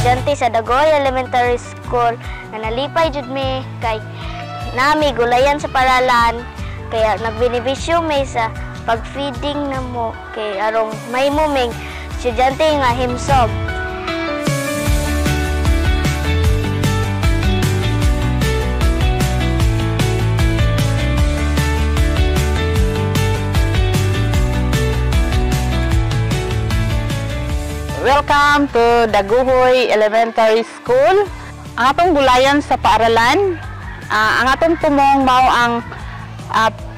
estudyante sa Dagohoy Elementary School nga nalipay jud mi kay nami gulayan sa paralan kaya nagbinibisyo mi sa pag-feeding na mo kay arong may muming estudyante nga himsog. Welcome to Dagohoy Elementary School. Ang atong gulayan sa paaralan, ang atong tumong mao ang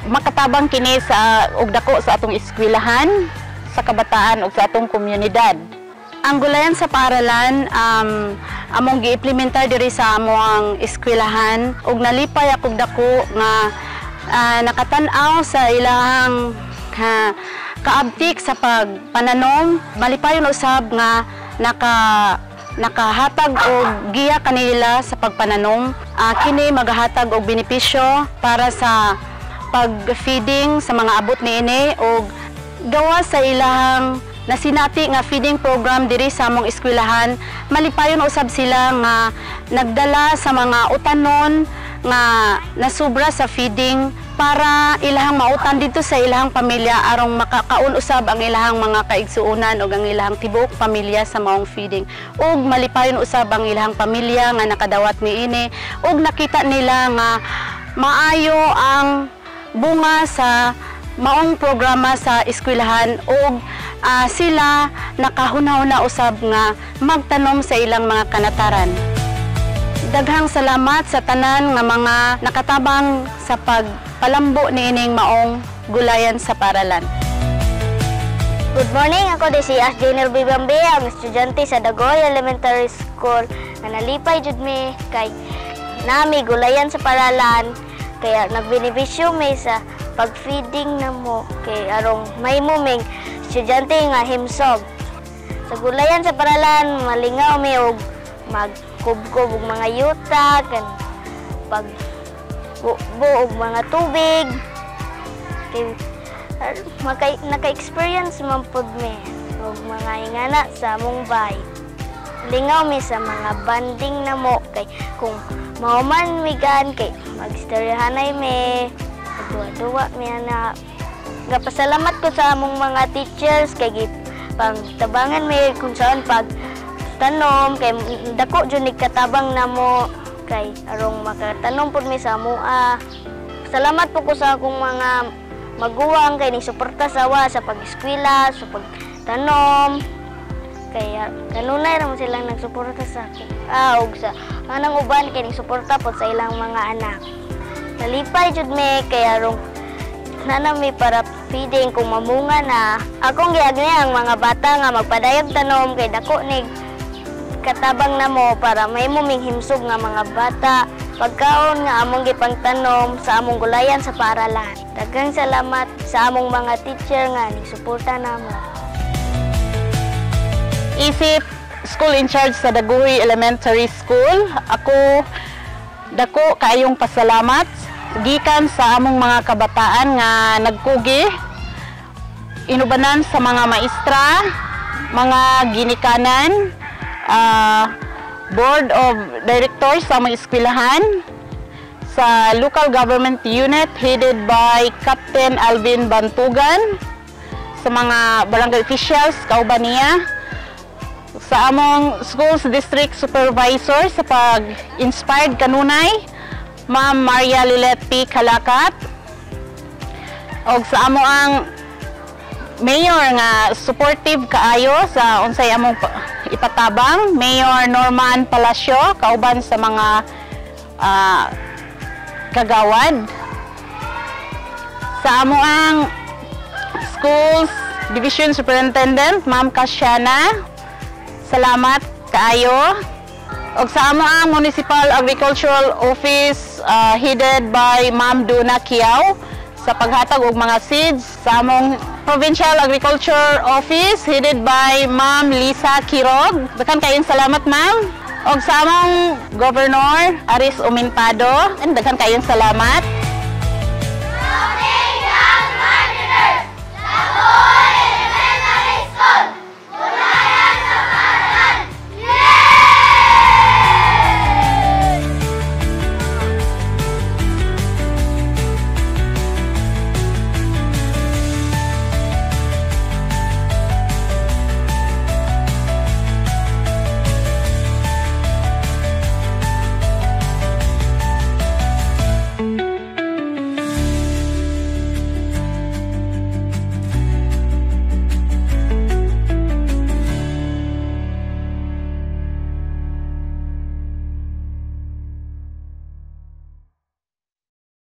makatabang kini sa ugdako sa atong eskwelahan, sa kabataan ug sa atong komunidad. Ang gulayan sa paaralan among gi-implementar diri sa among eskwelahan ug nalipay ako dako nga nakatan-aw sa ilahang kaabtik sa pagpananom. Malipayon usab nga nakahatag og giya kanila sa pagpananom. Kini magahatag og benepisyo para sa pag-feeding sa mga abot niini og gawa sa ilahang nasinati nga feeding program diri sa among eskwelahan. Malipayon usab sila nga nagdala sa mga utanon nga nasubra sa feeding para ilahang mautan dito sa ilahang pamilya arong makakaon usab ang ilahang mga kaigsuonan o ang ilahang tibuok pamilya sa maong feeding. Ug malipayon usab ang ilahang pamilya nga nakadawat niini ug nakita nila nga maayo ang bunga sa maong programa sa eskwelahan ug sila nakahuna-huna usab nga magtanom sa ilang mga kanataran. Daghang salamat sa tanan nga mga nakatabang sa pagpalambo niining maong gulayan sa paaralan. Good morning, ako si Asjanel Bibambe, ang estudyante sa Dagohoy Elementary School nga nalipay jud mi kay nami gulayan sa paaralan kaya nagbinibisyo mi sa pag-feeding na mo kay arong may muming estudyante nga himsog. Sa gulayan sa paaralan malingaw mi og magkubkob og mga yuta kan pagbuog mga tubig kay naka-experience man pud mi og mga ingana sa among bay. Lingaw mi sa mga banding na mo kay kung mauman mi gan kay magstoryahanay mi duwa-duwa mi ana. Gapasalamat ko sa among mga teachers kay pangtabangan mi kung saan pag tanom kay dako jud ni katabang namo kay arong makatanom pud mi sa amoa. Salamat po ko sa akong mga maguwang kay ni suporta sawa sa pag-eskwela, sa pagtanom. Kaya kanunay ra mo silang nagsuporta sa akin. Ug sa anang uban kay ni suporta pod sa ilang mga anak. Nalipay jud mi kay arong nanami para feeding kung mamunga na. Akong giagni ang mga bata nga magpadayag tanom kay dako ni katabang na mo para may muming himsog nga mga bata pagkaon nga among gipangtanom sa among gulayan sa paaralan. Daghang salamat sa among mga teacher nga ni suporta namo. Isip school in charge sa Dagohoy Elementary School, ako dako kaayong pasalamat gikan sa among mga kabataan nga nagkugi inubanan sa mga maestra, mga ginikanan, Board of Directors sa mga eskwelahan, sa local government unit headed by Captain Alvin Bantugan, sa mga barangay officials kauban niya, sa among schools district supervisor sa pag-inspired kanunay, Ma'am Maria Lilet P. Kalakat, og sa amo ang mayor nga supportive kaayo sa unsay among ipatabang, Mayor Norman Palacio, kauban sa mga kagawad. Sa amo ang schools division superintendent, Ma'am Kasiana, salamat kaayo. Og sa amo ang municipal agricultural office headed by Ma'am Duna Kiao sa paghatag og mga seeds, sa among Provincial Agriculture Office headed by Ma'am Lisa Kirog. Daghan kayong salamat, ma'am. Og sa among Governor Aris Uminpado, daghan kayong salamat.